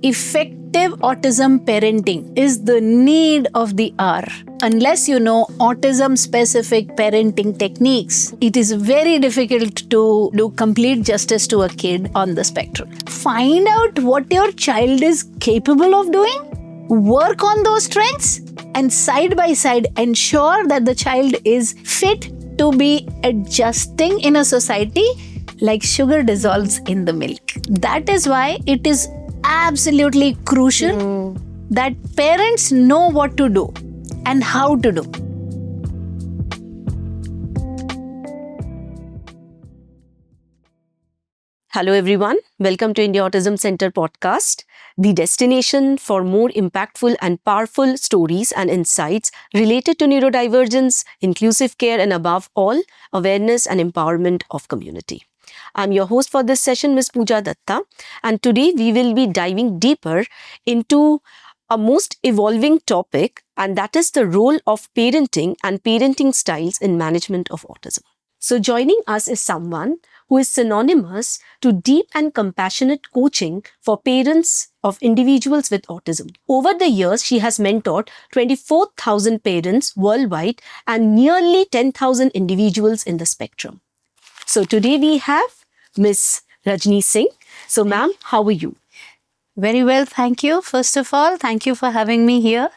effective autism parenting is the need of the hour. Unless you know autism-specific parenting techniques, it is very difficult to do complete justice to a kid on the spectrum. Find out what your child is capable of doing, work on those strengths, and side by side ensure that the child is fit to be adjusting in a society like sugar dissolves in the milk. That is why it is absolutely crucial that parents know what to do and how to do. Hello everyone, welcome to India Autism Center podcast, the destination for more impactful and powerful stories and insights related to neurodivergence, inclusive care, and above all, awareness and empowerment of community. I'm your host for this session, Ms. Pooja Datta, and today we will be diving deeper into a most evolving topic, and that is the role of parenting and parenting styles in management of autism. So joining us is someone who is synonymous to deep and compassionate coaching for parents of individuals with autism. Over the years, she has mentored 24,000 parents worldwide and nearly 10,000 individuals in the spectrum. So today we have Ms. Rajni Singh. So ma'am, how are you? Very well, thank you. First of all, thank you for having me here.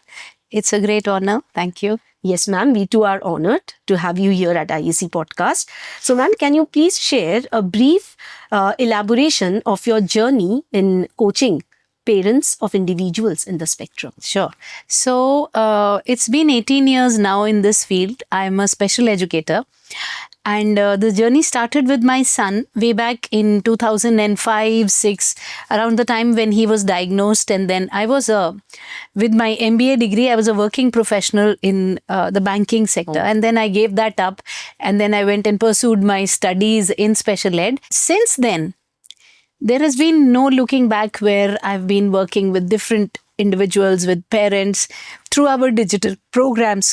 It's a great honor. Thank you. Yes, ma'am. We too are honored to have you here at IAC podcast. So, ma'am, can you please share a brief elaboration of your journey in coaching parents of individuals in the spectrum? Sure. So, it's been 18 years now in this field. I'm a special educator. And the journey started with my son way back in 2005-06, around the time when he was diagnosed. And then I was, with my MBA degree, I was a working professional in the banking sector. And then I gave that up. And then I went and pursued my studies in special ed. Since then, there has been no looking back where I've been working with different individuals, with parents, through our digital programs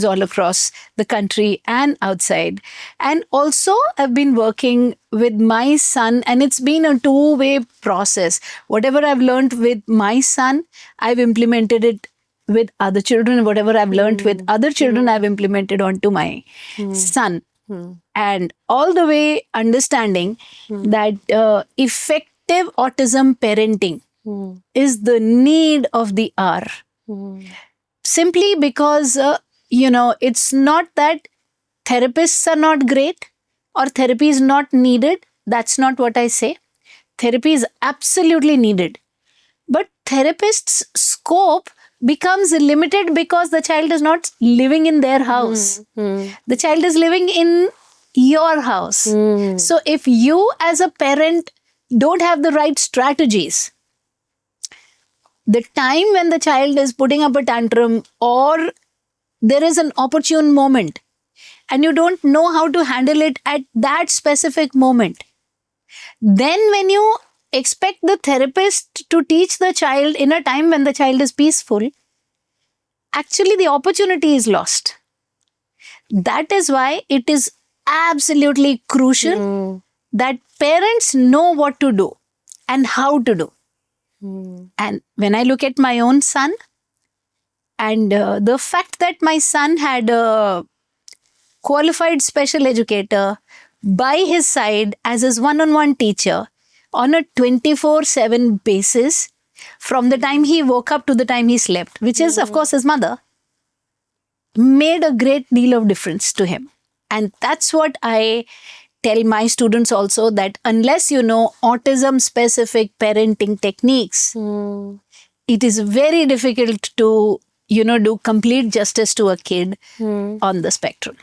all across the country and outside. And also I've been working with my son, and it's been a two-way process. Whatever I've learned with my son, I've implemented it with other children. Whatever I've learned with other children, I've implemented onto my son. And all the way understanding that effective autism parenting is the need of the hour. Simply because, it's not that therapists are not great or therapy is not needed. That's not what I say. Therapy is absolutely needed. But therapist's scope becomes limited because the child is not living in their house. The child is living in your house. So if you as a parent don't have the right strategies, the time when the child is putting up a tantrum or there is an opportune moment and you don't know how to handle it at that specific moment, then when you expect the therapist to teach the child in a time when the child is peaceful, actually the opportunity is lost. That is why it is absolutely crucial that parents know what to do and how to do. And when I look at my own son, and the fact that my son had a qualified special educator by his side as his one-on-one teacher on a 24/7 basis from the time he woke up to the time he slept, which is, of course, his mother, made a great deal of difference to him. And that's what I tell my students also, that unless you know autism-specific parenting techniques, it is very difficult to, do complete justice to a kid on the spectrum.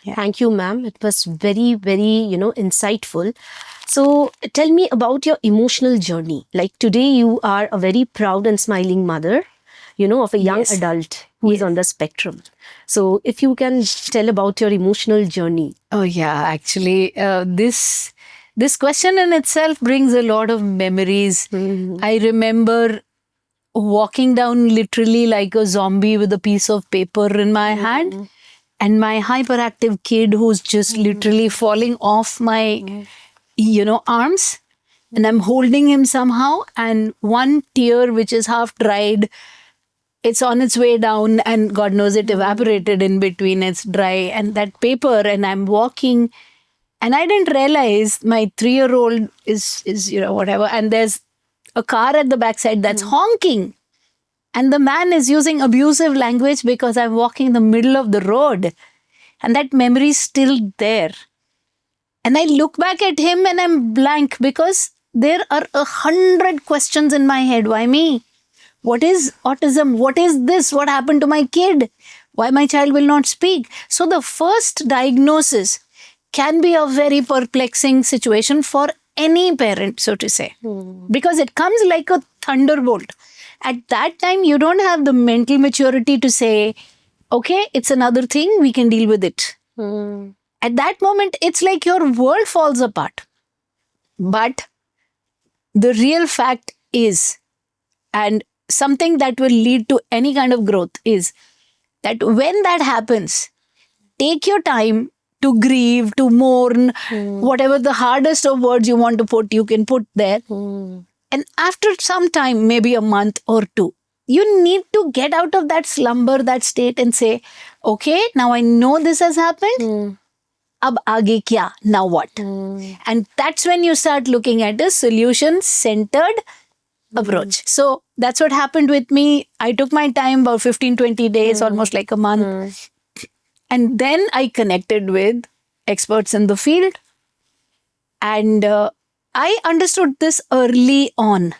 Yeah. Thank you, ma'am. It was very, very, insightful. So tell me about your emotional journey. Like today you are a very proud and smiling mother, of a young adult who is on the spectrum. So if you can tell about your emotional journey. Oh yeah, actually, this question in itself brings a lot of memories. I remember walking down literally like a zombie with a piece of paper in my hand, and my hyperactive kid who's just literally falling off my, arms. and I'm holding him somehow, and one tear which is half dried, it's on its way down, and God knows it evaporated in between. It's dry, and that paper, and I'm walking, and I didn't realize my 3-year-old is whatever, and there's a car at the backside that's honking, and the man is using abusive language because I'm walking in the middle of the road, and that memory is still there. And I look back at him and I'm blank because there are 100 questions in my head. Why me? What is autism? What is this? What happened to my kid? Why my child will not speak? So the first diagnosis can be a very perplexing situation for any parent, so to say, because it comes like a thunderbolt. At that time, you don't have the mental maturity to say, okay, it's another thing, we can deal with it. At that moment, it's like your world falls apart. But the real fact is, and something that will lead to any kind of growth is that when that happens, take your time to grieve, to mourn, whatever the hardest of words you want to put, you can put there. And after some time, maybe a month or two, you need to get out of that slumber, that state, and say, okay, now I know this has happened. Ab aage kya? Now what? And that's when you start looking at a solution-centered approach. So that's what happened with me. I took my time, about 15, 20 days, almost like a month. And then I connected with experts in the field. And I understood this early on.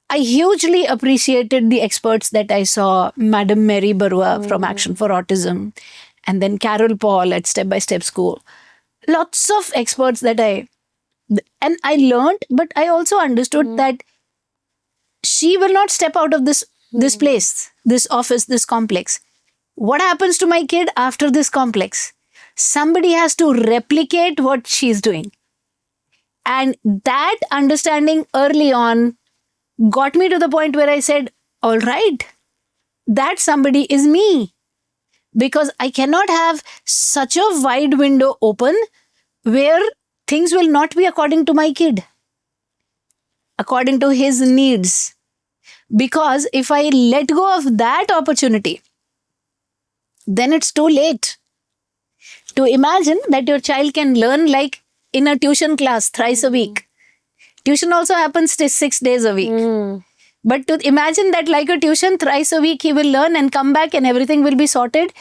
I hugely appreciated the experts that I saw, Madam Mary Barua from Action for Autism, and then Carol Paul at Step by Step School. Lots of experts that I learned, but I also understood that she will not step out of this place, this office, this complex. What happens to my kid after this complex? Somebody has to replicate what she's doing. And that understanding early on got me to the point where I said, all right, that somebody is me. Because I cannot have such a wide window open where things will not be according to my kid, according to his needs. Because if I let go of that opportunity, then it's too late. To imagine that your child can learn like in a tuition class thrice a week. Tuition also happens 6 days a week. But to imagine that like a tuition thrice a week he will learn and come back and everything will be sorted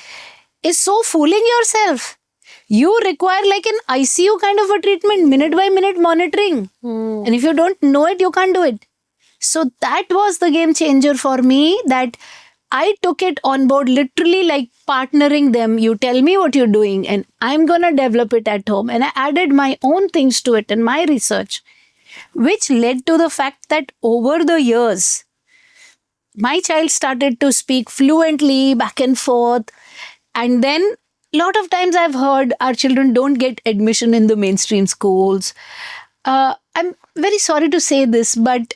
is so fooling yourself. You require like an ICU kind of a treatment, minute by minute monitoring. And if you don't know it, you can't do it. So that was the game changer for me, that I took it on board, literally like partnering them. You tell me what you're doing and I'm going to develop it at home. And I added my own things to it and my research, which led to the fact that over the years, my child started to speak fluently back and forth. And then a lot of times I've heard our children don't get admission in the mainstream schools. I'm very sorry to say this, but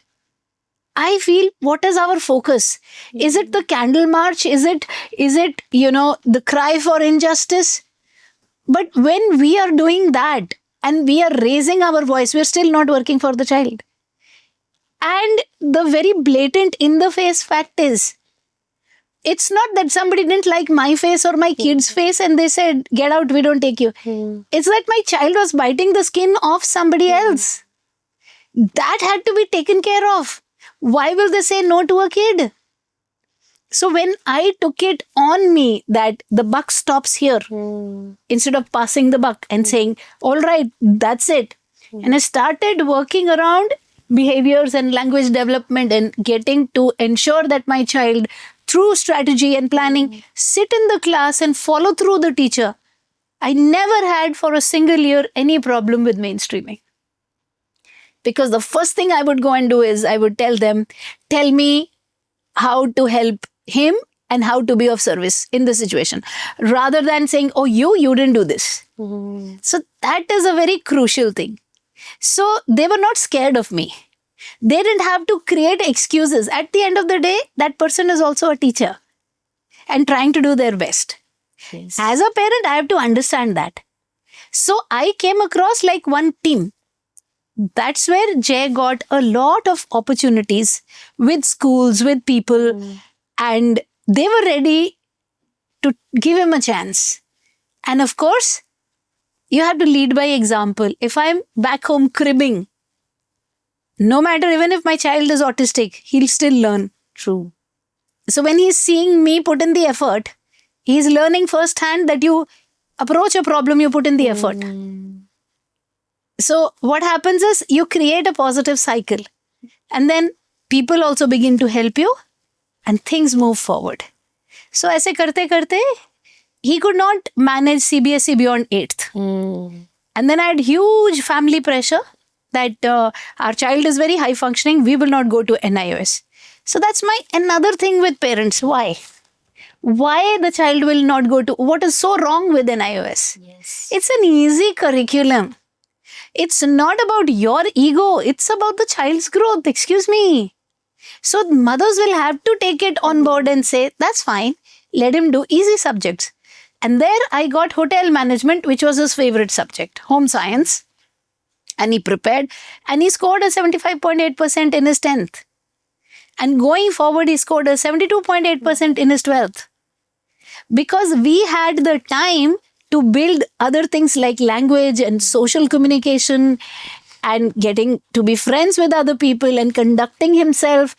I feel, what is our focus? Is it the candle march? Is it, the cry for injustice? But when we are doing that and we are raising our voice, we're still not working for the child. And the very blatant in the face fact is, it's not that somebody didn't like my face or my kid's face and they said, get out, we don't take you. It's that my child was biting the skin off somebody else. That had to be taken care of. Why will they say no to a kid? So when I took it on me that the buck stops here, instead of passing the buck and saying, all right, that's it. And I started working around behaviors and language development and getting to ensure that my child, through strategy and planning, sit in the class and follow through the teacher. I never had for a single year any problem with mainstreaming. Because the first thing I would go and do is I would tell them, tell me how to help him and how to be of service in the situation, rather than saying, oh, you didn't do this. So that is a very crucial thing. So they were not scared of me. They didn't have to create excuses. At the end of the day, that person is also a teacher and trying to do their best. Yes. As a parent, I have to understand that. So I came across like one team. That's where Jay got a lot of opportunities with schools, with people, and they were ready to give him a chance. And of course, you have to lead by example. If I'm back home cribbing, no matter even if my child is autistic, he'll still learn. True. So when he's seeing me put in the effort, he's learning firsthand that you approach a problem, you put in the effort. So what happens is you create a positive cycle, and then people also begin to help you and things move forward. So ऐसे करते करते he could not manage CBSE beyond 8th. And then I had huge family pressure that our child is very high functioning, we will not go to NIOS. So that's my another thing with parents. Why? Why the child will not go to, what is so wrong with NIOS? Yes. It's an easy curriculum. It's not about your ego. It's about the child's growth. Excuse me. So mothers will have to take it on board and say, that's fine. Let him do easy subjects. And there I got hotel management, which was his favorite subject, home science. And he prepared and he scored a 75.8% in his 10th. And going forward, he scored a 72.8% in his 12th. Because we had the time to build other things like language and social communication and getting to be friends with other people and conducting himself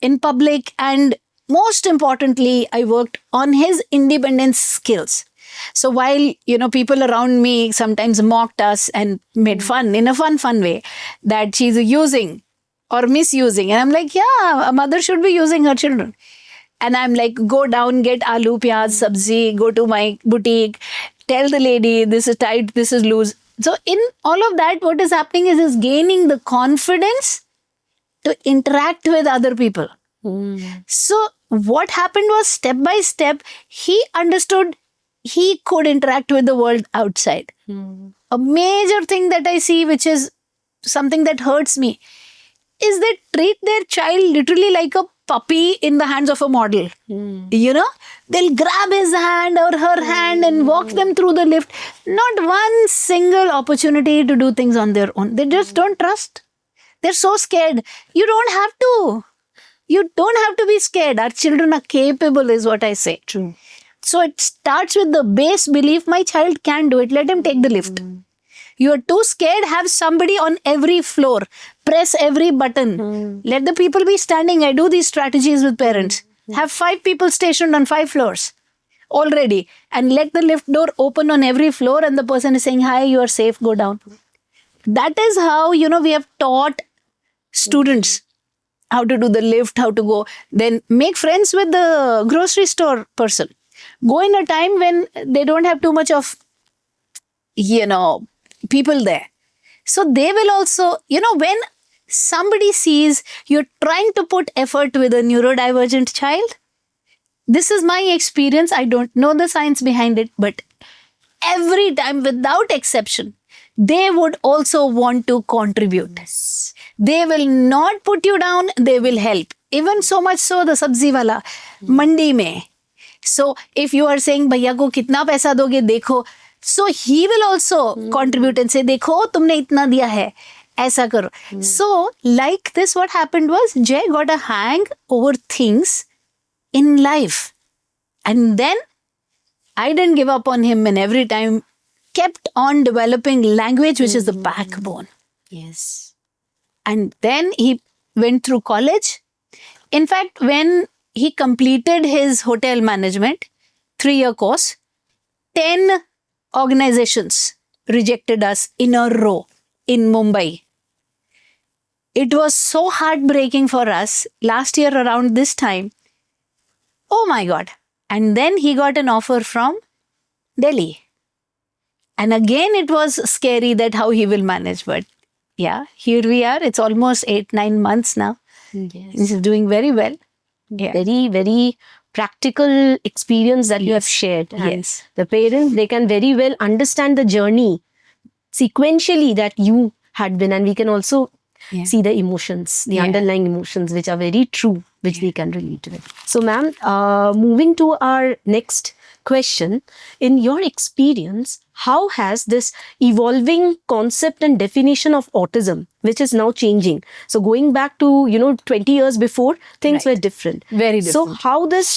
in public. And most importantly, I worked on his independence skills. So while, people around me sometimes mocked us and made fun in a fun way that she's using or misusing. And I'm like, yeah, a mother should be using her children. And I'm like, go down, get aloo, pyaz, sabzi, go to my boutique, tell the lady, this is tight, this is loose. So in all of that, what is happening is gaining the confidence to interact with other people. So what happened was step by step, he understood he could interact with the world outside. A major thing that I see, which is something that hurts me, is they treat their child literally like a puppy in the hands of a model. They'll grab his hand or her hand and walk them through the lift. Not one single opportunity to do things on their own. They just don't trust. They're so scared. You don't have to. You don't have to be scared. Our children are capable, is what I say. True. So it starts with the base belief, my child can do it. Let him take the lift. You are too scared, have somebody on every floor. Press every button. Let the people be standing. I do these strategies with parents. Have 5 people stationed on 5 floors already. And let the lift door open on every floor and the person is saying, hi, you are safe, go down. That is how, we have taught students how to do the lift, how to go. Then make friends with the grocery store person. Go in a time when they don't have too much of, people there. So they will also, when somebody sees you're trying to put effort with a neurodivergent child, this is my experience. I don't know the science behind it, but every time, without exception, they would also want to contribute. Yes. They will not put you down, they will help. Even so much so, the sabzi wala, mandi mein. So if you are saying, bhaiya ko kitna paisa doge, dekho. So he will also contribute and say, dekho, tumne itna diya hai. Aisa karo. So like this, what happened was Jay got a hang over things in life. And then I didn't give up on him, and every time kept on developing language, which is the backbone. Yes. And then he went through college. In fact, when he completed his hotel management 3-year course, 10 organizations rejected us in a row in Mumbai. It was so heartbreaking for us last year around this time. Oh my God. And then he got an offer from Delhi. And again, it was scary that how he will manage. But yeah, here we are. It's almost 8-9 months now. Yes. He's doing very well. Yeah. Very, very practical experience that you have shared. And Yes. the parents, they can very well understand the journey sequentially that you had been, and we can also see the emotions, the underlying emotions, which are very true, which we can relate with. So, ma'am, moving to our next question, in your experience, how has this evolving concept and definition of autism, which is now changing? So going back to, 20 years before, things Right. were different. Very So different. how this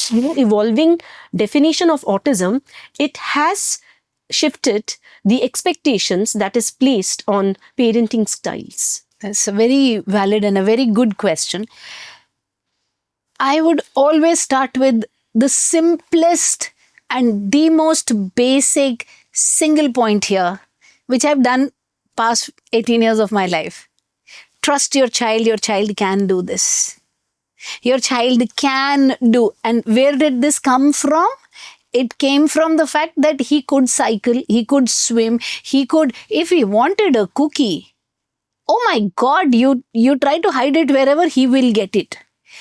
evolving definition of autism, it has shifted the expectations that is placed on parenting styles? That's a very valid and a very good question. I would always start with the simplest and the most basic single point here, which I've done past 18 years of my life. Trust your child can do this. Your child can do. And where did this come from? It came from the fact that he could cycle, he could swim, he could, if he wanted a cookie, oh my God, you try to hide it wherever, he will get it.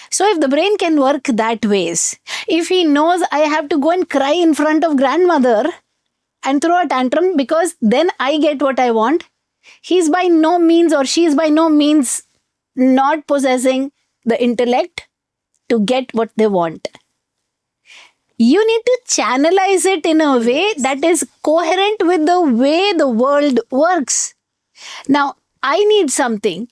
So if the brain can work that ways, if he knows I have to go and cry in front of grandmother and throw a tantrum because then I get what I want, he's by no means or she's by no means not possessing the intellect to get what they want. You need to channelize it in a way that is coherent with the way the world works. Now, I need something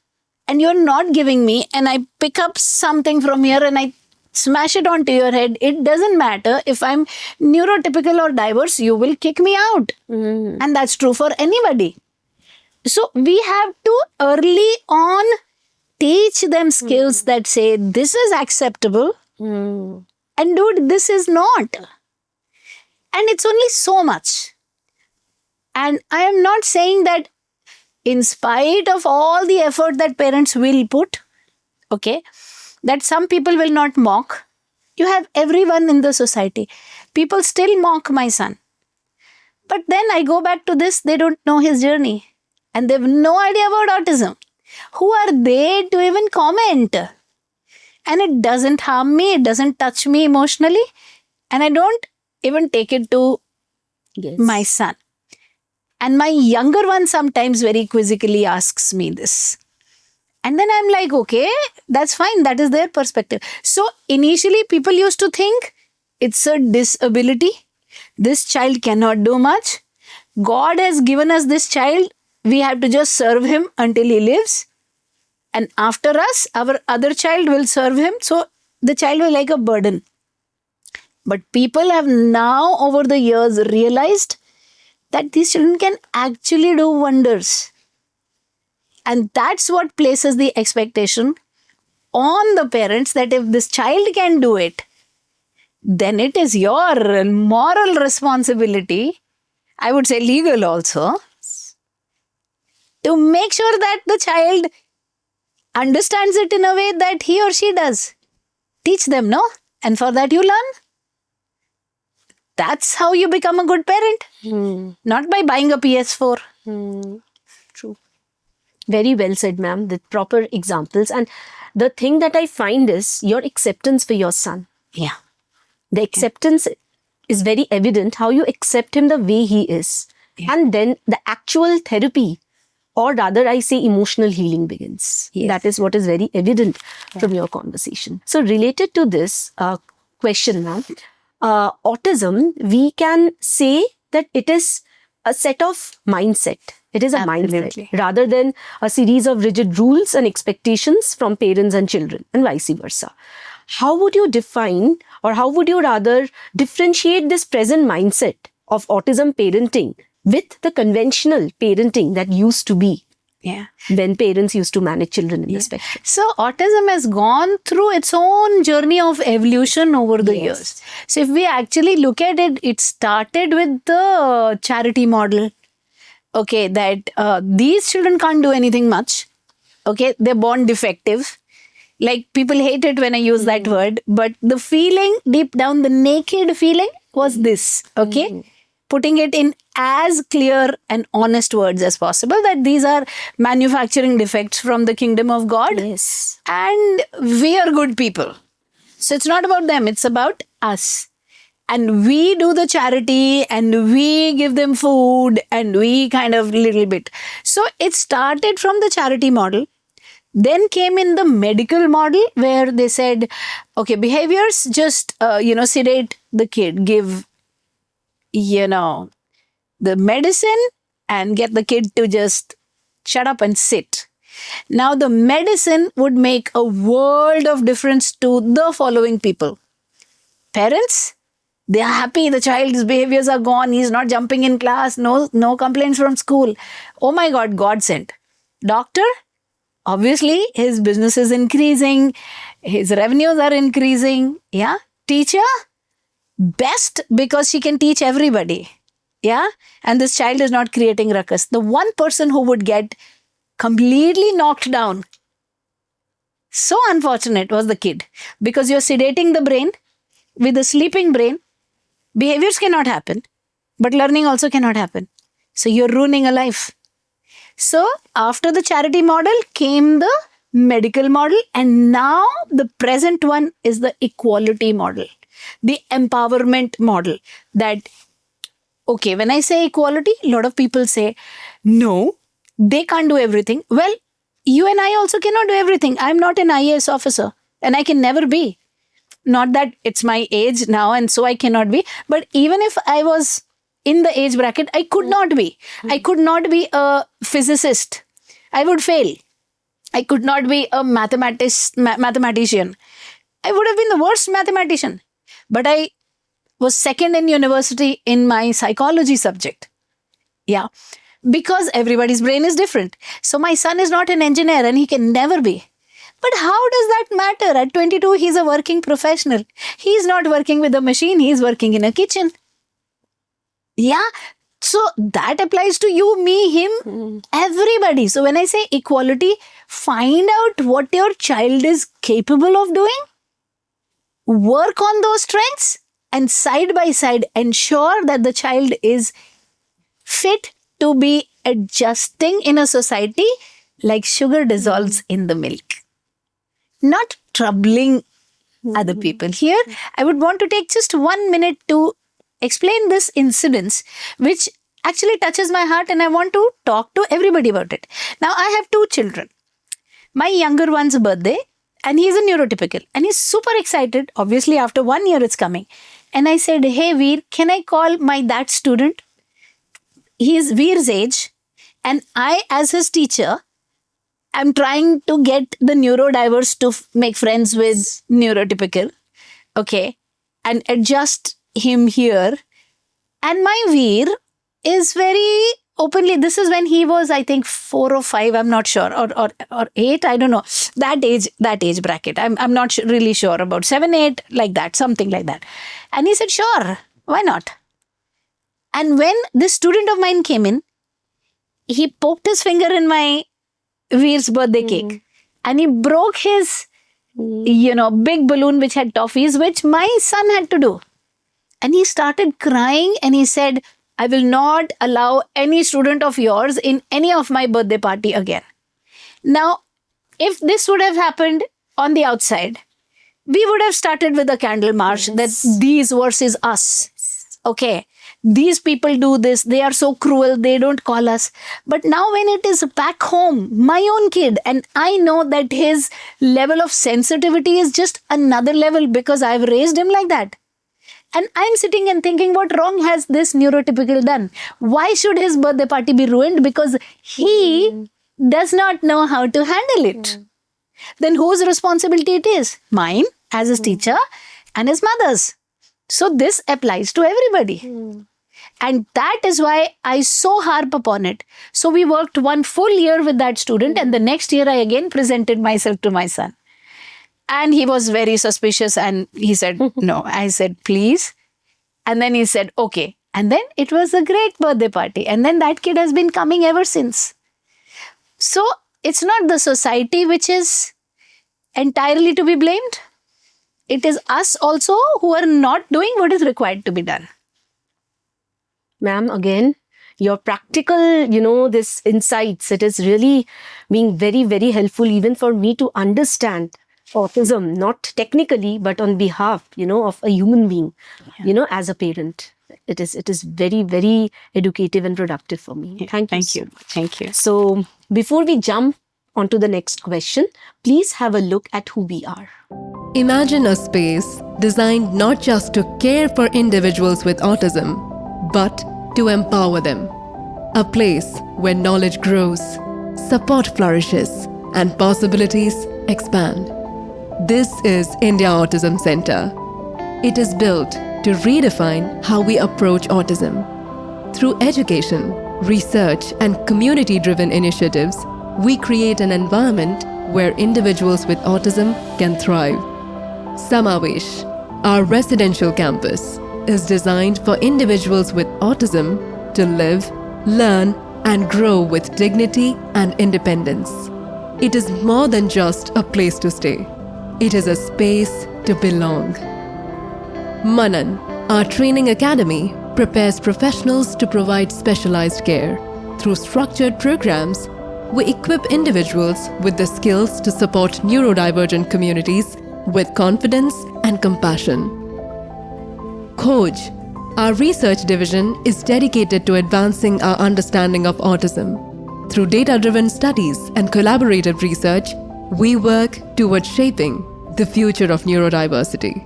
and you're not giving me, and I pick up something from here and I smash it onto your head. It doesn't matter if I'm neurotypical or diverse, you will kick me out. And that's true for anybody. So we have to early on teach them skills that say this is acceptable and dude, this is not. And it's only so much. And I am not saying that in spite of all the effort that parents will put, okay, that some people will not mock. You have everyone in the society. People still mock my son. But then I go back to this, they don't know his journey. And they have no idea about autism. Who are they to even comment? And it doesn't harm me, it doesn't touch me emotionally. And I don't even take it to my son. And my younger one sometimes very quizzically asks me this. And then I'm like, okay, that's fine. That is their perspective. So initially people used to think it's a disability. This child cannot do much. God has given us this child. We have to just serve him until he lives. And after us, our other child will serve him. So the child will like a burden. But people have now over the years realized that these children can actually do wonders. And that's what places the expectation on the parents that if this child can do it, then it is your moral responsibility, I would say legal also, to make sure that the child understands it in a way that he or she does. Teach them, no? And for that you learn. That's how you become a good parent. Not by buying a PS4. True. Very well said, ma'am. The proper examples. And the thing that I find is your acceptance for your son. Yeah. The acceptance is very evident, how you accept him the way he is. Yeah. And then the actual therapy, or rather I say emotional healing begins. Yes. That is what is very evident from your conversation. So related to this question, ma'am, autism, we can say that it is a set of mindset. It is a Absolutely. mindset rather than a series of rigid rules and expectations from parents and children and vice versa. How would you define, or how would you rather differentiate this present mindset of autism parenting with the conventional parenting that used to be? Yeah. When parents used to manage children in the spectrum. So autism has gone through its own journey of evolution over the years. So if we actually look at it, it started with the charity model. Okay, that these children can't do anything much. Okay, they're born defective. Like people hate it when I use that word, but the feeling deep down, the naked feeling was this. Okay. Putting it in as clear and honest words as possible, that these are manufacturing defects from the kingdom of God. Yes. And we are good people. So it's not about them, it's about us. And we do the charity and we give them food and we kind of little bit. So it started from the charity model. Then came in the medical model where they said, okay, behaviors, just, sedate the kid, give the medicine and get the kid to just shut up and sit. Now, the medicine would make a world of difference to the following people. Parents, they are happy the child's behaviors are gone. He's not jumping in class. No complaints from school. Oh my God, God sent. Doctor, obviously his business is increasing. His revenues are increasing. Yeah. Teacher, best because she can teach everybody. Yeah. And this child is not creating ruckus. The one person who would get completely knocked down, so unfortunate, was the kid, because you're sedating the brain. With a sleeping brain, behaviors cannot happen, but learning also cannot happen. So you're ruining a life. So after the charity model came the medical model, and now the present one is the equality model, the empowerment model. That, okay, when I say equality, a lot of people say, no, they can't do everything. Well, you and I also cannot do everything. I'm not an IAS officer, and I can never be. Not that it's my age now and so I cannot be, but even if I was in the age bracket, I could not be. I could not be a physicist. I would fail. I could not be a mathematician. I would have been the worst mathematician. But I was second in university in my psychology subject. Yeah. Because everybody's brain is different. So my son is not an engineer and he can never be. But how does that matter? At 22, he's a working professional. He's not working with a machine. He's working in a kitchen. Yeah. So that applies to you, me, him, everybody. So when I say equality, find out what your child is capable of doing. Work on those strengths and side by side ensure that the child is fit to be adjusting in a society like sugar dissolves in the milk. Not troubling other people. Here, I would want to take just 1 minute to explain this incident, which actually touches my heart, and I want to talk to everybody about it. Now, I have 2 children. My younger one's birthday, and he's a neurotypical, and he's super excited. Obviously, after 1 year, it's coming. And I said, hey, Veer, can I call that student? He's Veer's age, and I, as his teacher, I'm trying to get the neurodiverse to make friends with neurotypical, okay, and adjust him here. And my Veer is very openly, this is when he was, I think, 4 or 5, I'm not sure, or 8, I don't know, that age bracket. I'm not really sure, about 7, 8, like that, something like that. And he said, sure, why not? And when this student of mine came in, he poked his finger in my Veer's birthday cake and he broke his, big balloon which had toffees, which my son had to do. And he started crying and he said, I will not allow any student of yours in any of my birthday party again. Now, if this would have happened on the outside, we would have started with a candle march that these versus us. Okay. These people do this, they are so cruel, they don't call us. But now when it is back home, my own kid, and I know that his level of sensitivity is just another level because I've raised him like that. And I'm sitting and thinking, what wrong has this neurotypical done? Why should his birthday party be ruined? Because he does not know how to handle it. Then whose responsibility it is? Mine as his teacher and his mother's. So this applies to everybody. And that is why I so harp upon it. So we worked 1 full year with that student and the next year I again presented myself to my son. And he was very suspicious and he said, no. I said, please. And then he said, okay. And then it was a great birthday party. And then that kid has been coming ever since. So it's not the society which is entirely to be blamed. It is us also who are not doing what is required to be done. Ma'am, again, your practical, this insights, it is really being very, very helpful even for me to understand autism, not technically, but on behalf, of a human being, as a parent. It is very, very educative and productive for me. Yeah, Thank you. so much. Thank you. So before we jump onto the next question, please have a look at who we are. Imagine a space designed not just to care for individuals with autism, but to empower them. A place where knowledge grows, support flourishes, and possibilities expand. This is India Autism Center. It is built to redefine how we approach autism. Through education, research, and community-driven initiatives, we create an environment where individuals with autism can thrive. Samavesh, our residential campus, is designed for individuals with autism to live, learn, and grow with dignity and independence. It is more than just a place to stay. It is a space to belong. Manan, our training academy, prepares professionals to provide specialized care. Through structured programs, we equip individuals with the skills to support neurodivergent communities with confidence and compassion. Khoj, our research division, is dedicated to advancing our understanding of autism. Through data-driven studies and collaborative research, we work towards shaping the future of neurodiversity.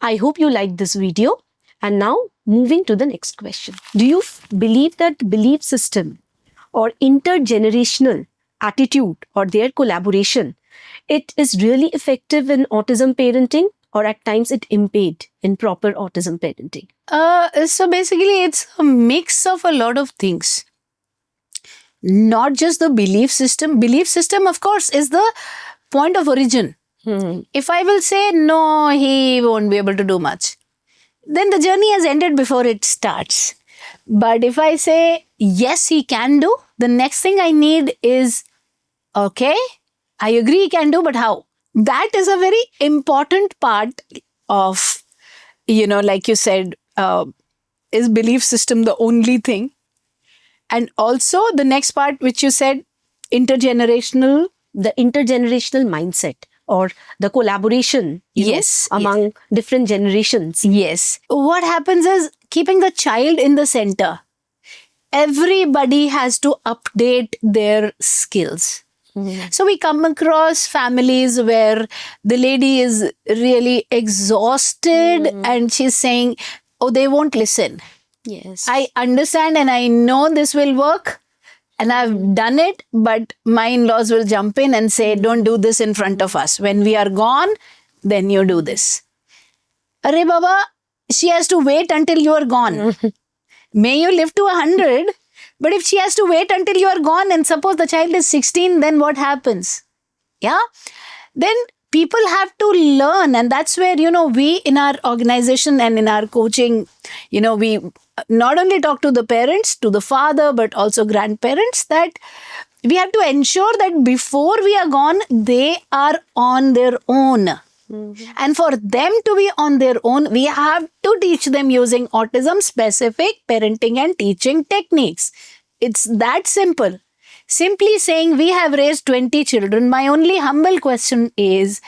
I hope you liked this video. And now moving to the next question. Do you believe that belief system or intergenerational attitude or their collaboration, it is really effective in autism parenting, or at times it impede in proper autism parenting? So basically, it's a mix of a lot of things. Not just the belief system. Belief system, of course, is the point of origin. If I will say, no, he won't be able to do much, then the journey has ended before it starts. But if I say, yes, he can do, the next thing I need is, okay, I agree he can do, but how? That is a very important part of, like you said, is belief system the only thing? And also the next part, which you said, intergenerational. The intergenerational mindset or the collaboration among different generations. Yes. What happens is keeping the child in the center. Everybody has to update their skills. So we come across families where the lady is really exhausted and she's saying, oh, they won't listen. Yes. I understand and I know this will work and I've done it, but my in-laws will jump in and say, don't do this in front of us. When we are gone, then you do this. Arey Baba, she has to wait until you are gone. May you live to 100, but if she has to wait until you are gone and suppose the child is 16, then what happens? Yeah? Then people have to learn, and that's where, we in our organization and in our coaching, we not only talk to the parents, to the father, but also grandparents, that we have to ensure that before we are gone, they are on their own. And for them to be on their own, we have to teach them using autism-specific parenting and teaching techniques. It's that simple. Simply saying we have raised 20 children, my only humble question is,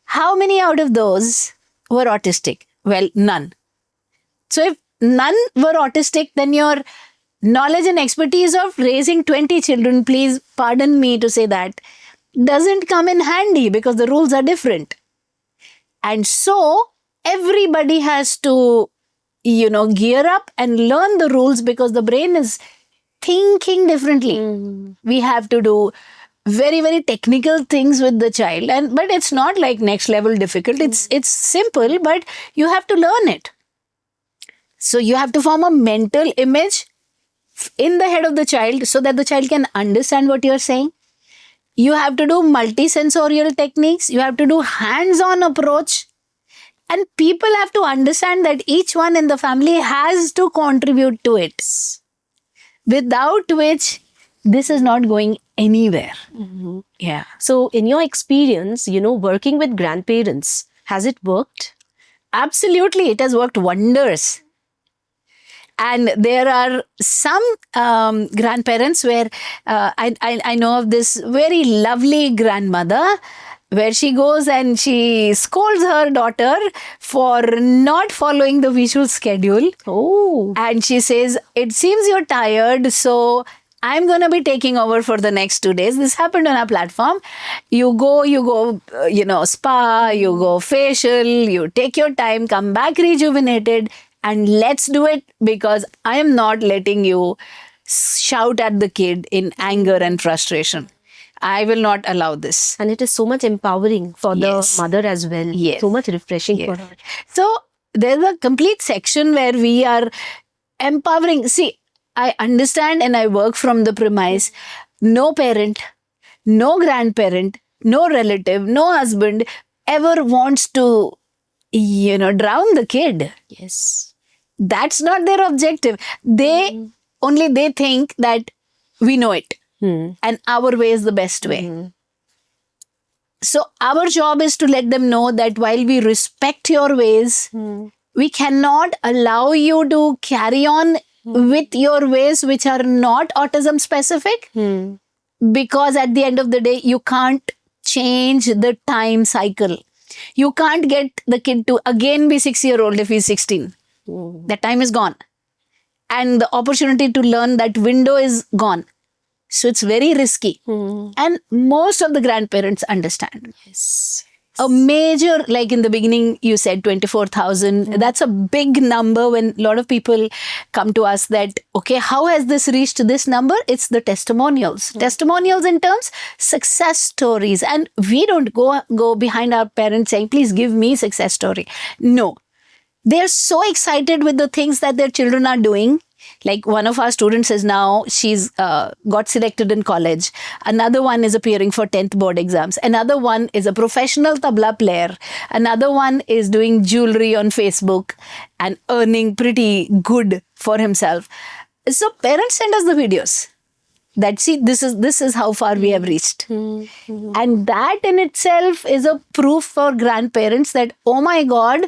how many out of those were autistic? Well, none. So if none were autistic, then your knowledge and expertise of raising 20 children, please pardon me to say that, doesn't come in handy because the rules are different. And so everybody has to, gear up and learn the rules because the brain is thinking differently. We have to do very, very technical things with the child, but it's not like next level difficult. It's simple, but you have to learn it. So you have to form a mental image in the head of the child so that the child can understand what you're saying. You have to do multisensorial techniques. You have to do hands-on approach. And people have to understand that each one in the family has to contribute to it. Without which, this is not going anywhere. Yeah. So in your experience, working with grandparents, has it worked? Absolutely. It has worked wonders. And there are some grandparents where I know of this very lovely grandmother where she goes and she scolds her daughter for not following the visual schedule. Oh. And she says, it seems you're tired, so I'm going to be taking over for the next 2 days. This happened on our platform. You go, spa, you go facial, you take your time, come back rejuvenated, and let's do it, because I am not letting you shout at the kid in anger and frustration. I will not allow this. And it is so much empowering for Yes. the mother as well. Yes. So much refreshing Yes. for her. So there's a complete section where we are empowering. See, I understand and I work from the premise no parent, no grandparent, no relative, no husband ever wants to, drown the kid. Yes. That's not their objective. They think that we know it and our way is the best way. So our job is to let them know that while we respect your ways, we cannot allow you to carry on with your ways which are not autism specific, because at the end of the day, you can't change the time cycle. You can't get the kid to again be 6-year-old if he's 16. That time is gone. And the opportunity to learn that window is gone. So it's very risky. And most of the grandparents understand. Yes. A major, like in the beginning, you said 24,000. That's a big number when a lot of people come to us that, okay, how has this reached this number? It's the testimonials. Testimonials in terms, success stories. And we don't go behind our parents saying, please give me success story. No. They're so excited with the things that their children are doing. Like one of our students is now, she's got selected in college. Another one is appearing for 10th board exams. Another one is a professional tabla player. Another one is doing jewelry on Facebook and earning pretty good for himself. So parents send us the videos that, see, this is how far we have reached. And that in itself is a proof for grandparents that, oh my God,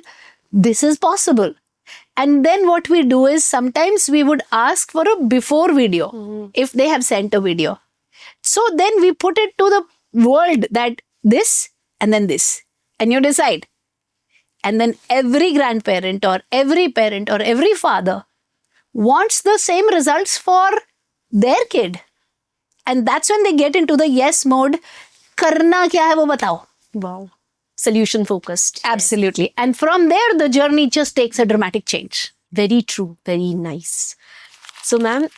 this is possible. And then what we do is sometimes we would ask for a before video if they have sent a video. So then we put it to the world that this and then this, and you decide. And then every grandparent or every parent or every father wants the same results for their kid. And that's when they get into the yes mode. Karna kya hai wo batao. Wow. Solution focused. Absolutely. And from there, the journey just takes a dramatic change. Very true. Very nice. So, ma'am,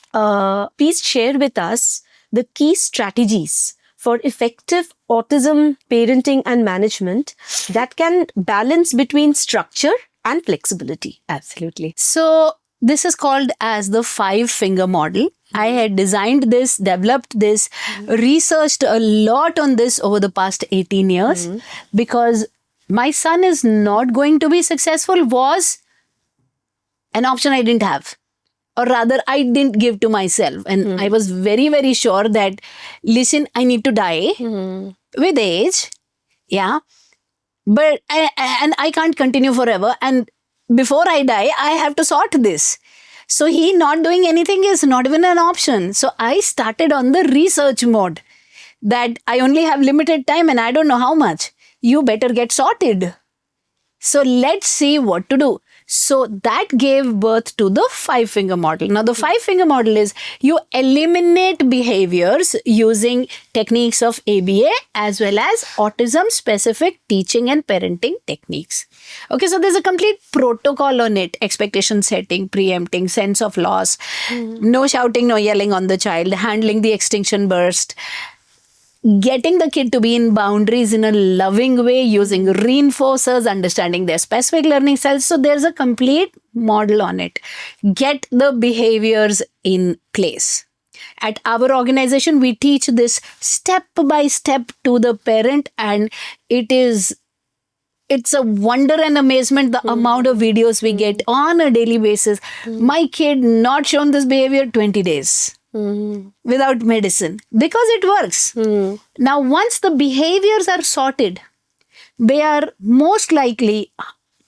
please share with us the key strategies for effective autism parenting and management that can balance between structure and flexibility. Absolutely. So this is called as the 5-finger model. I had designed this, developed this, researched a lot on this over the past 18 years because my son is not going to be successful was an option I didn't have. Or rather, I didn't give to myself. And I was very, very sure that, listen, I need to die with age. Yeah. But I can't continue forever. And before I die, I have to sort this. So he not doing anything is not even an option. So I started on the research mode that I only have limited time and I don't know how much. You better get sorted. So let's see what to do. So that gave birth to the 5-finger model. Now the 5-finger model is you eliminate behaviors using techniques of ABA as well as autism specific teaching and parenting techniques. Okay, so there's a complete protocol on it. Expectation setting, preempting, sense of loss, no shouting, no yelling on the child, handling the extinction burst, getting the kid to be in boundaries in a loving way, using reinforcers, understanding their specific learning styles. So there's a complete model on it. Get the behaviors in place. At our organization, we teach this step by step to the parent, and it's a wonder and amazement the amount of videos we get on a daily basis. My kid not shown this behavior 20 days. Without medicine, because it works. Now, once the behaviors are sorted, they are most likely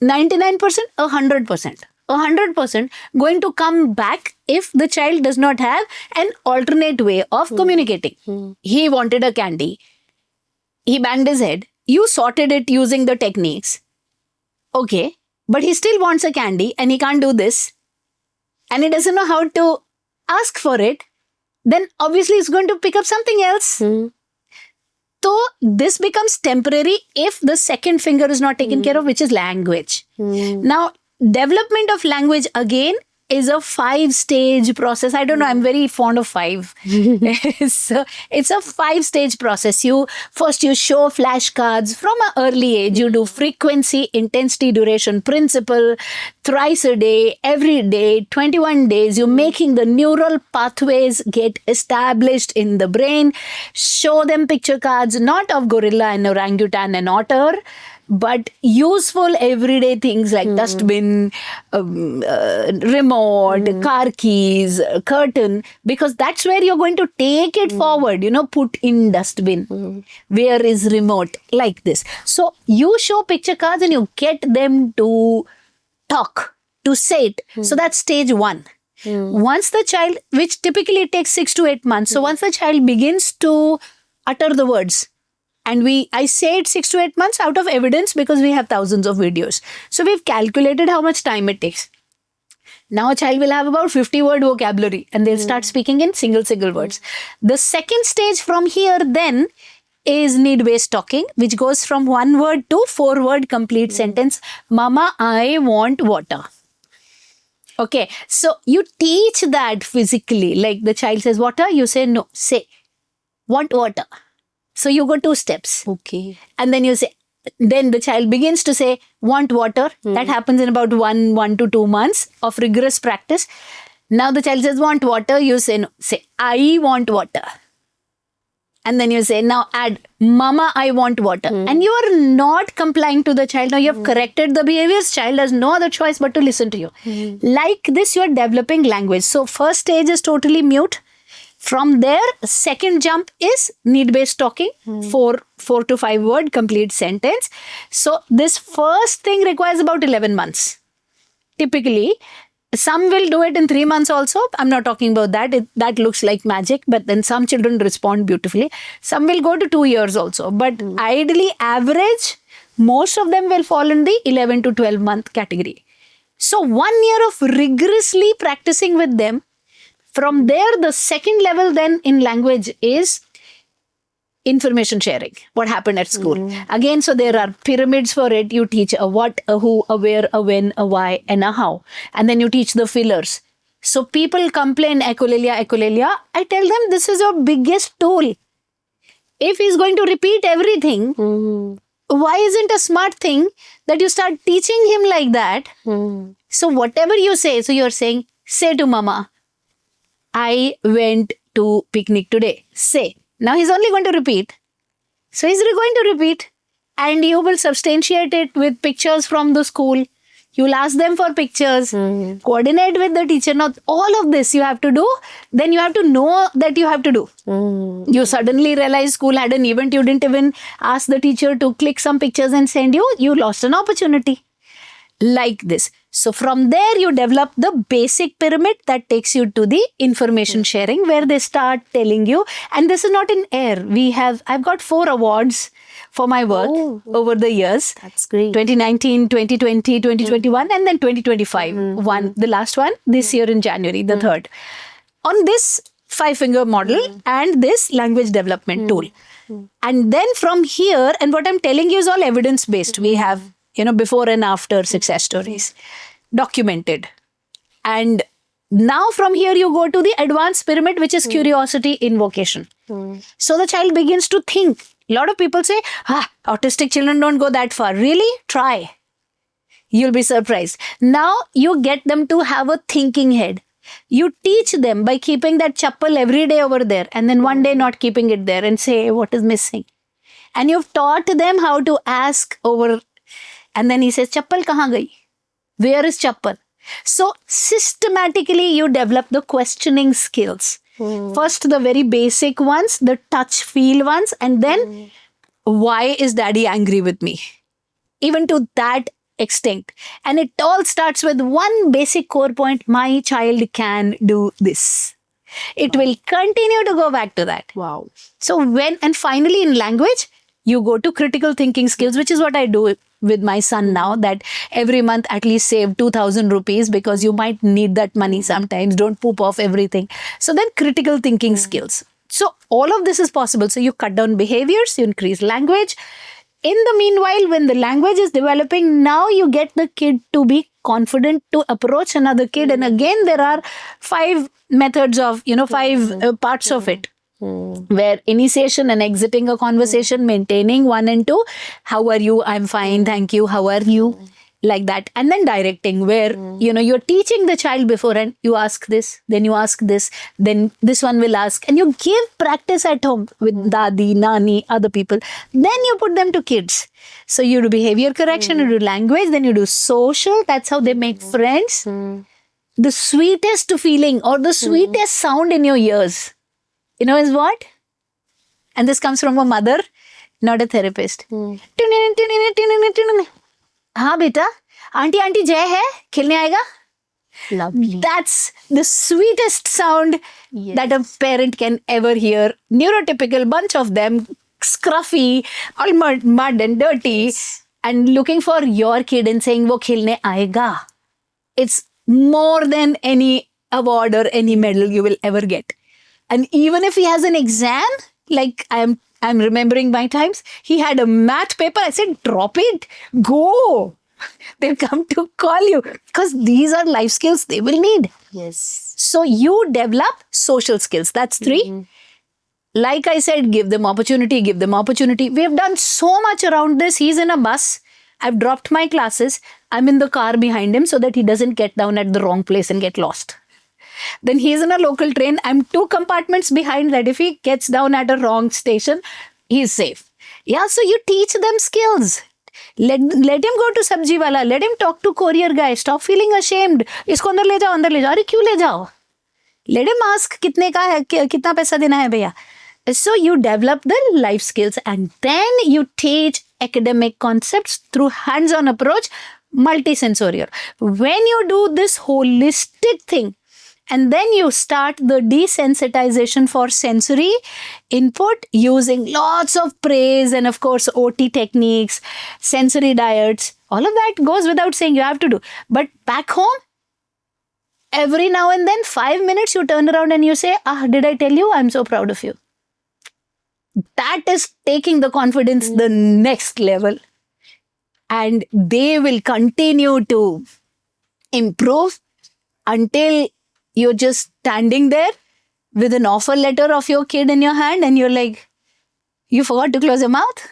99%, 100%. 100% going to come back if the child does not have an alternate way of communicating. He wanted a candy. He banged his head. You sorted it using the techniques. Okay, but he still wants a candy and he can't do this. And he doesn't know how to ask for it. then obviously it's going to pick up something else. So this becomes temporary if the second finger is not taken care of, which is language. Now, development of language again is a 5-stage process. I don't know, I'm very fond of 5. So it's a 5-stage process. First you show flashcards from an early age. You do frequency, intensity, duration, principle, thrice a day, every day, 21 days. You're making the neural pathways get established in the brain. Show them picture cards, not of gorilla and orangutan and otter, but useful everyday things like dustbin, remote, car keys, curtain, because that's where you're going to take it forward, put in dustbin. Where is remote? Like this. So you show picture cards and you get them to talk, to say it. So that's stage 1. Once the child, which typically takes 6 to 8 months, so once the child begins to utter the words, and I say it 6 to 8 months out of evidence because we have thousands of videos. So we've calculated how much time it takes. Now a child will have about 50-word vocabulary and they'll start speaking in single words. The second stage from here then is need-based talking, which goes from 1 word to 4-word complete sentence. Mama, I want water. Okay, so you teach that physically. Like the child says water, you say no. Say, want water. So you go 2 steps. Okay. And then you say, then the child begins to say, want water. That happens in about 1 to 2 months of rigorous practice. Now the child says, want water. You say, no. Say, I want water. And then you say, now add, Mama, I want water. And you are not complying to the child. Now you have corrected the behaviors. Child has no other choice but to listen to you. Like this, you are developing language. So first stage is totally mute. From there, second jump is need-based talking, 4 to 5 word complete sentence. So this first thing requires about 11 months. Typically, some will do it in 3 months also. I'm not talking about that. That looks like magic, but then some children respond beautifully. Some will go to 2 years also. But ideally, average, most of them will fall in the 11 to 12 month category. So 1 year of rigorously practicing with them. From there, the second level then in language is information sharing. What happened at school. Again, so there are pyramids for it. You teach a what, a who, a where, a when, a why, and a how. And then you teach the fillers. So people complain, echolalia. I tell them this is your biggest tool. If he's going to repeat everything, why isn't a smart thing that you start teaching him like that? So whatever you say, so you're saying, say to Mama, I went to picnic today. Say. Now he's only going to repeat. So he's going to repeat. And you will substantiate it with pictures from the school. You'll ask them for pictures. Coordinate with the teacher. Now all of this you have to do. Then you have to know that you have to do. You suddenly realize school had an event. You didn't even ask the teacher to click some pictures and send you. You lost an opportunity. Like this. So from there you develop the basic pyramid that takes you to the information sharing, where they start telling you, and this is not in air. I've got 4 awards for my work over the years. That's great. 2019, 2020, 2021 and then 2025. The last one this year in January, the 3rd. On this 5-finger model and this language development tool. And then from here, and what I'm telling you is all evidence based. We have before and after success stories documented. And now from here you go to the advanced pyramid, which is curiosity invocation. So the child begins to think. A lot of people say, autistic children don't go that far. Really? Try. You'll be surprised. Now you get them to have a thinking head. You teach them by keeping that chappal every day over there and then one day not keeping it there and say, what is missing? And you've taught them how to ask over. And then he says, chappal kahan gayi? Where is chappal? So systematically you develop the questioning skills. First the very basic ones, the touch feel ones, and then why is daddy angry with me? Even to that extent. And it all starts with one basic core point: my child can do this. It will continue to go back to that. Wow. So and finally in language, you go to critical thinking skills, which is what I do with my son now, that every month at least save 2,000 rupees because you might need that money sometimes. Don't poop off everything. So then critical thinking skills. So all of this is possible. So you cut down behaviors, you increase language. In the meanwhile, when the language is developing, now you get the kid to be confident to approach another kid. And again, there are 5 methods of, 5 parts of it. Where initiation and exiting a conversation, maintaining 1 and 2, how are you? I'm fine, thank you. How are you? Like that. And then directing, where you're teaching the child before, and you ask this, then you ask this, then this one will ask, and you give practice at home with dadi, nani, other people. Then you put them to kids. So you do behavior correction, you do language, then you do social. That's how they make friends. The sweetest feeling or the sweetest sound in your ears, is what? And this comes from a mother, not a therapist. हाँ बेटा, aunty aunty जय है, खेलने आएगा? Lovely. That's the sweetest sound that a parent can ever hear. Neurotypical bunch of them, scruffy, all mud and dirty, and looking for your kid and saying वो खेलने आएगा. It's more than any award or any medal you will ever get. And even if he has an exam, like I'm remembering my times, he had a math paper. I said, drop it, go. They'll come to call you because these are life skills they will need. Yes. So you develop social skills. That's 3. Like I said, give them opportunity, give them opportunity. We have done so much around this. He's in a bus. I've dropped my classes. I'm in the car behind him so that he doesn't get down at the wrong place and get lost. Then he's in a local train. I'm 2 compartments behind, that if he gets down at a wrong station, he's safe. Yeah, so you teach them skills. Let him go to sabji wala. Let him talk to courier guy. Stop feeling ashamed. इसको अंदर ले जाओ, अंदर ले जाओ. अरे क्यों ले जाओ? Let him ask कितने का है, कितना पैसा देना है भैया. So you develop the life skills, and then you teach academic concepts through hands-on approach, multisensorial. When you do this holistic thing, and then you start the desensitization for sensory input using lots of praise and of course OT techniques, sensory diets, all of that goes without saying, you have to do. But back home, every now and then, 5 minutes you turn around and you say, did I tell you? I'm so proud of you. That is taking the confidence the next level. And they will continue to improve until you're just standing there with an offer letter of your kid in your hand and you're like, you forgot to close your mouth?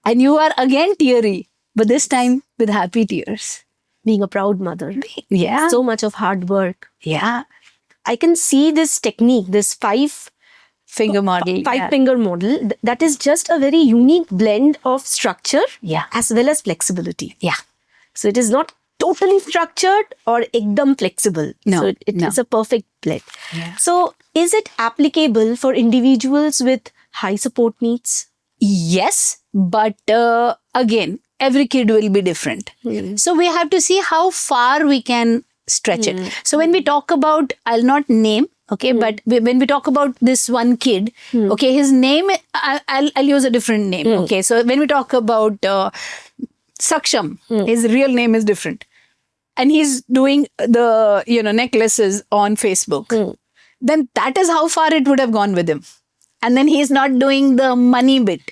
And you are again teary, but this time with happy tears. Being a proud mother. Yeah. So much of hard work. Yeah. I can see this technique, this 5 Finger model. finger model. That is just a very unique blend of structure as well as flexibility. Yeah. So it is not totally structured or ekdam flexible. No, So it is a perfect blend. Yeah. So is it applicable for individuals with high support needs? Yes, but again, every kid will be different. So we have to see how far we can stretch it. So when we talk about, I'll not name, okay, but when we talk about this one kid, okay, his name, I'll use a different name. Okay, so when we talk about Saksham, his real name is different. And he's doing the, necklaces on Facebook. Then that is how far it would have gone with him. And then he's not doing the money bit.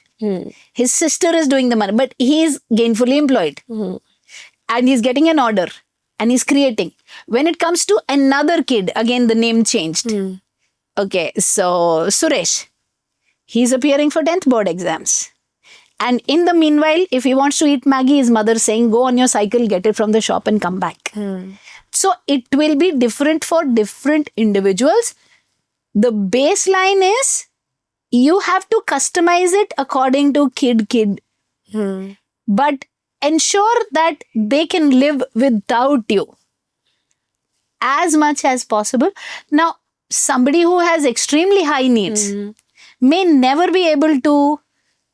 His sister is doing the money, but he's gainfully employed. And he's getting an order and he's creating. When it comes to another kid, again, the name changed. Okay, so Suresh, he's appearing for 10th board exams. And in the meanwhile, if he wants to eat Maggie, his mother saying, go on your cycle, get it from the shop and come back. So it will be different for different individuals. The baseline is you have to customize it according to kid. But ensure that they can live without you as much as possible. Now, somebody who has extremely high needs may never be able to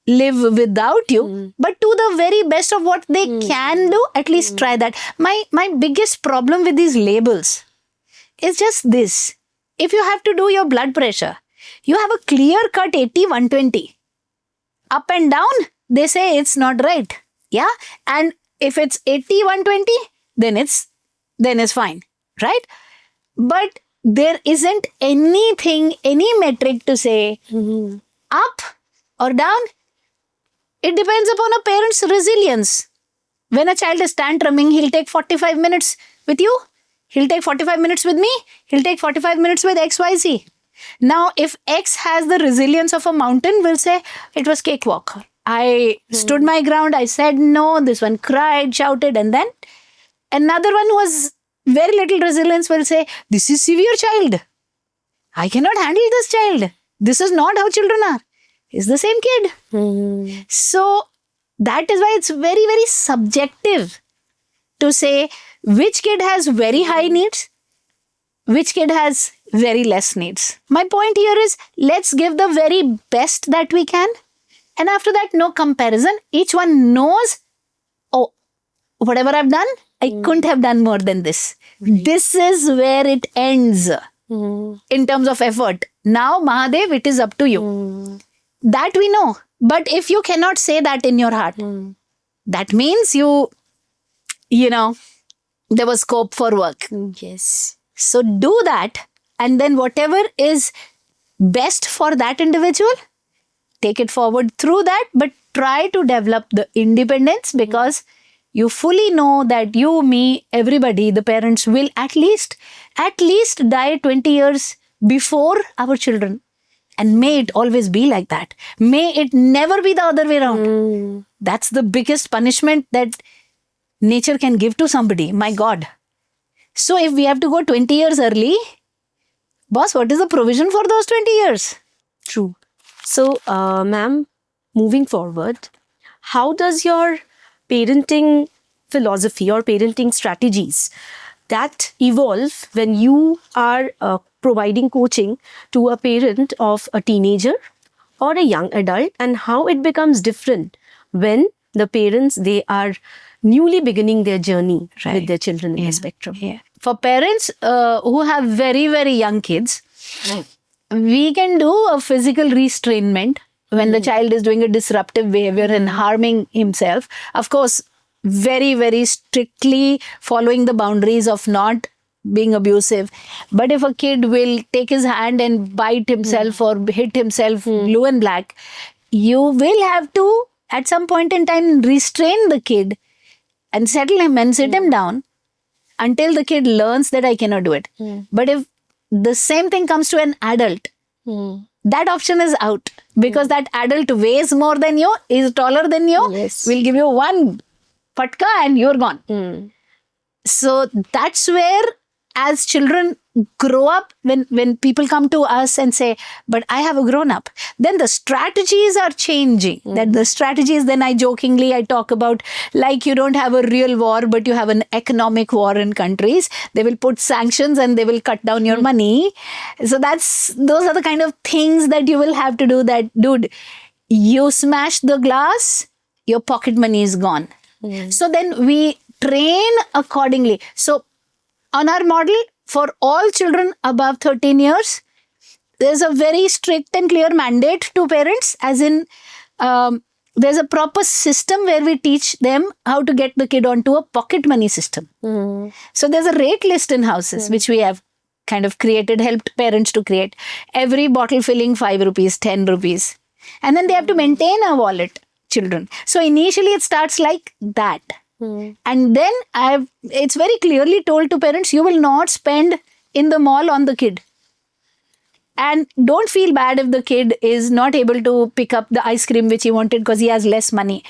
live without you, but to the very best of what they can do, at least try that. My biggest problem with these labels is just this. If you have to do your blood pressure, you have a clear cut 80-120. Up and down, they say it's not right. Yeah. And if it's 80, 120, then it's fine. Right? But there isn't anything, any metric to say up or down. It depends upon a parent's resilience. When a child is tantruming, he'll take 45 minutes with you. He'll take 45 minutes with me. He'll take 45 minutes with XYZ. Now, if X has the resilience of a mountain, we'll say it was cakewalk. I stood my ground. I said no. This one cried, shouted, and then another one who was very little resilience will say, this is severe child. I cannot handle this child. This is not how children are. It's the same kid. So that is why it's very, very subjective to say which kid has very high needs, which kid has very less needs. My point here is, let's give the very best that we can. And after that, no comparison. Each one knows, oh, whatever I've done, I couldn't have done more than this. Right. This is where it ends in terms of effort. Now, Mahadev, it is up to you. That we know. But if you cannot say that in your heart, that means you know, there was scope for work. Yes. So do that, and then whatever is best for that individual, take it forward through that, but try to develop the independence, because you fully know that you, me, everybody, the parents will at least die 20 years before our children. And may it always be like that. May it never be the other way around. That's the biggest punishment that nature can give to somebody. My God. So if we have to go 20 years early, boss, what is the provision for those 20 years? True. So, ma'am, moving forward, how does your parenting philosophy or parenting strategies that evolve when you are providing coaching to a parent of a teenager or a young adult, and how it becomes different when the parents, they are newly beginning their journey with their children in the spectrum? Yeah. For parents who have very, very young kids, we can do a physical restrainment when the child is doing a disruptive behavior and harming himself. Of course, very, very strictly following the boundaries of not being abusive. But if a kid will take his hand and bite himself or hit himself blue and black, you will have to, at some point in time, restrain the kid and settle him and sit him down until the kid learns that I cannot do it. But if the same thing comes to an adult, that option is out, because that adult weighs more than you, is taller than you, will give you one patka and you're gone. So that's where, as children grow up, when people come to us and say, but I have a grown up, then the strategies are changing. That the strategies, then I talk about, like, you don't have a real war, but you have an economic war in countries. They will put sanctions and they will cut down your money. So those are the kind of things that you will have to do. That, dude, you smash the glass, your pocket money is gone. So then we train accordingly. So on our model, for all children above 13 years, there's a very strict and clear mandate to parents, as in there's a proper system where we teach them how to get the kid onto a pocket money system. So there's a rate list in houses, which we have kind of created, helped parents to create. Every bottle filling 5 rupees, 10 rupees. And then they have to maintain a wallet, children. So initially it starts like that. And then it's very clearly told to parents, you will not spend in the mall on the kid. And don't feel bad if the kid is not able to pick up the ice cream which he wanted because he has less money.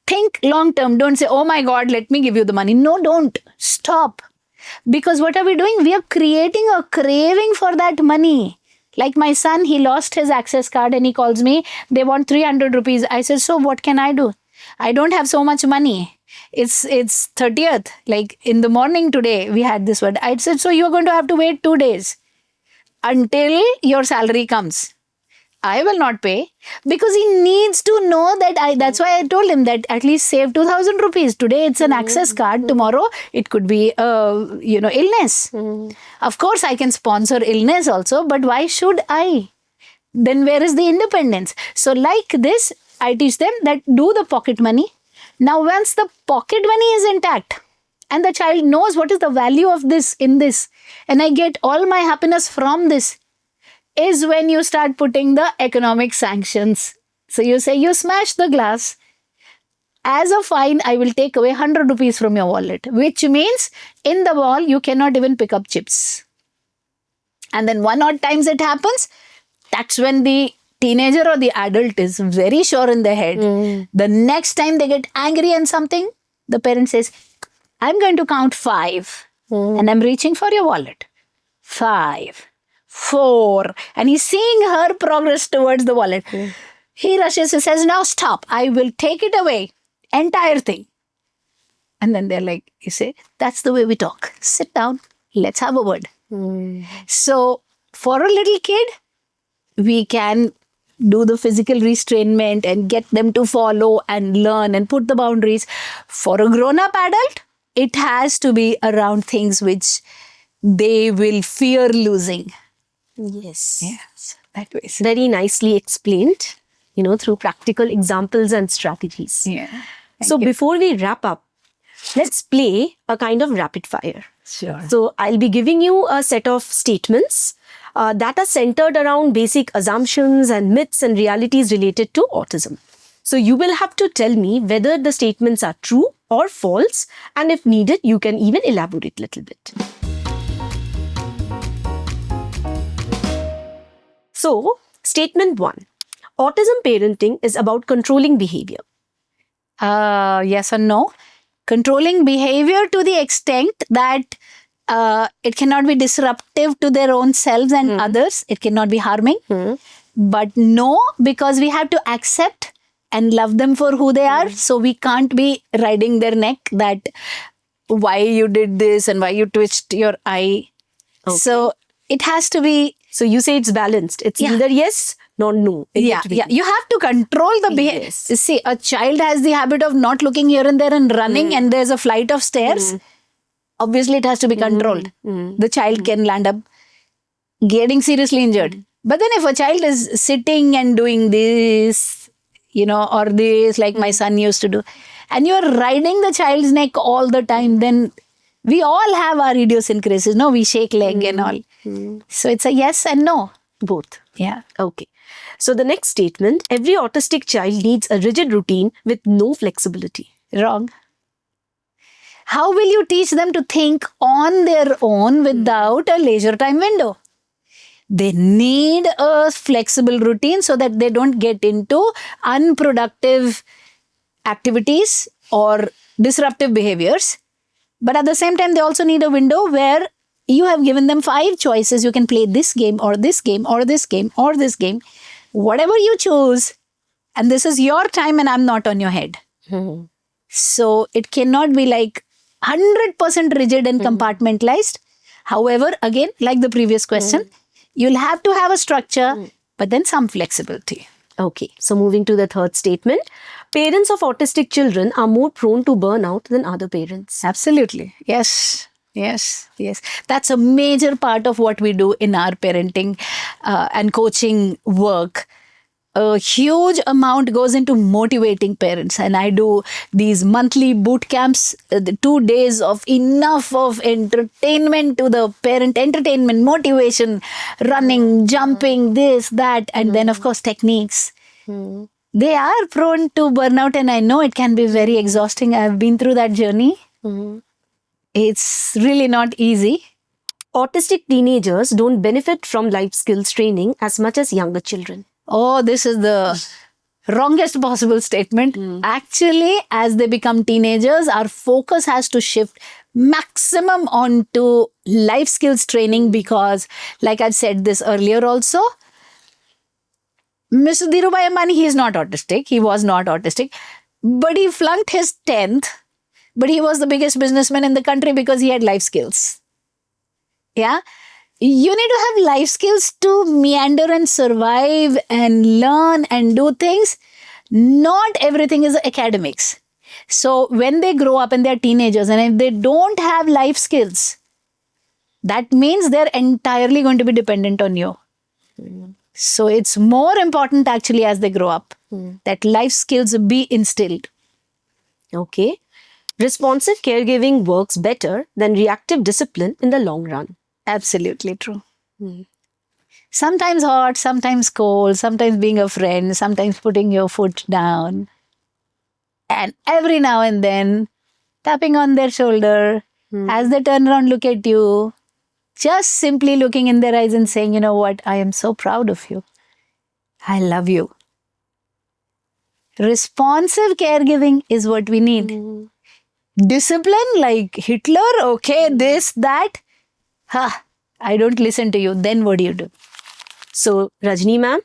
Think long term. Don't say, oh my God, let me give you the money. No, don't. Stop. Because what are we doing? We are creating a craving for that money. Like my son, he lost his access card and he calls me, they want 300 rupees. I said, so what can I do? I don't have so much money. It's 30th. Like in the morning today, we had this word. I said, so you're going to have to wait 2 days until your salary comes. I will not pay, because he needs to know that that's why I told him that at least save 2,000 rupees. Today it's an access card. Tomorrow it could be, illness. Of course I can sponsor illness also, but why should I? Then where is the independence? So like this, I teach them that do the pocket money. Now, once the pocket money is intact and the child knows what is the value of this in this, and I get all my happiness from this, is when you start putting the economic sanctions. So you say, you smash the glass. As a fine, I will take away 100 rupees from your wallet, which means in the wall, you cannot even pick up chips. And then one odd times it happens, that's when the teenager or the adult is very sure in their head. The next time they get angry and something, the parent says, I'm going to count 5 and I'm reaching for your wallet. 5, 4. And he's seeing her progress towards the wallet. He rushes and says, now stop. I will take it away. Entire thing. And then they're like, you say, that's the way we talk. Sit down. Let's have a word. So for a little kid, we can do the physical restrainment and get them to follow and learn and put the boundaries. For a grown-up adult, it has to be around things which they will fear losing. Yes. Yes, that way. Very nicely explained, through practical examples and strategies. Yeah. So before we wrap up, let's play a kind of rapid fire. Sure. So I'll be giving you a set of statements that are centered around basic assumptions and myths and realities related to autism. So you will have to tell me whether the statements are true or false, and if needed, you can even elaborate a little bit. So, statement 1. Autism parenting is about controlling behavior. Yes and no. Controlling behavior to the extent that it cannot be disruptive to their own selves and others. It cannot be harming. But no, because we have to accept and love them for who they are. So we can't be riding their neck that why you did this and why you twitched your eye. Okay. So it has to be. So you say it's balanced. It's either yes, nor no. Yeah. You have to control the behavior. Yes. See, a child has the habit of not looking here and there and running, and there's a flight of stairs. Obviously, it has to be controlled. The child can land up getting seriously injured. But then if a child is sitting and doing this, or this, like my son used to do, and you're riding the child's neck all the time, then we all have our idiosyncrasies. No, we shake leg and all. So it's a yes and no. Both. Yeah. Okay. So the next statement, every autistic child needs a rigid routine with no flexibility. Wrong. How will you teach them to think on their own without a leisure time window? They need a flexible routine so that they don't get into unproductive activities or disruptive behaviors. But at the same time, they also need a window where you have given them 5 choices. You can play this game or this game or this game or this game. Whatever you choose. And this is your time and I'm not on your head. So it cannot be like 100% rigid and compartmentalized. However, again, like the previous question, you'll have to have a structure, but then some flexibility. Okay, so moving to the third statement, parents of autistic children are more prone to burnout than other parents. Absolutely. Yes. That's a major part of what we do in our parenting and coaching work. A huge amount goes into motivating parents, and I do these monthly boot camps, the 2 days of enough of entertainment to the parent, entertainment, motivation, running, jumping, this, that, and then of course techniques. They are prone to burnout, and I know it can be very exhausting. I've been through that journey. It's really not easy. Autistic teenagers don't benefit from life skills training as much as younger children. Oh, this is the wrongest possible statement. Actually, as they become teenagers, our focus has to shift maximum onto life skills training because, like I've said this earlier also, Mr. Dhirubhai Ambani, he is not autistic. He was not autistic. But he flunked his 10th. But he was the biggest businessman in the country because he had life skills. Yeah? You need to have life skills to meander and survive and learn and do things. Not everything is academics. So when they grow up and they're teenagers and if they don't have life skills, that means they're entirely going to be dependent on you. So it's more important actually as they grow up. that life skills be instilled. Okay. Responsive caregiving works better than reactive discipline in the long run. Absolutely true. Sometimes hot, sometimes cold, sometimes being a friend, sometimes putting your foot down. And every now and then, tapping on their shoulder as they turn around, look at you, just simply looking in their eyes and saying, you know what, I am so proud of you. I love you. Responsive caregiving is what we need. Discipline like Hitler, okay, this, that. I don't listen to you. Then what do you do? So, Rajni ma'am,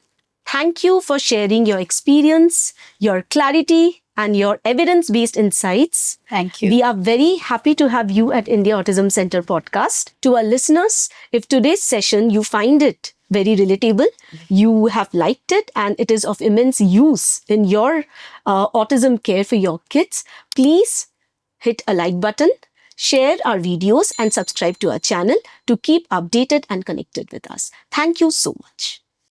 thank you for sharing your experience, your clarity, and your evidence-based insights. Thank you. We are very happy to have you at India Autism Center podcast. To our listeners, if today's session you find it very relatable, you have liked it, and it is of immense use in your autism care for your kids, please hit a like button, share our videos, and subscribe to our channel to keep updated and connected with us. Thank you so much.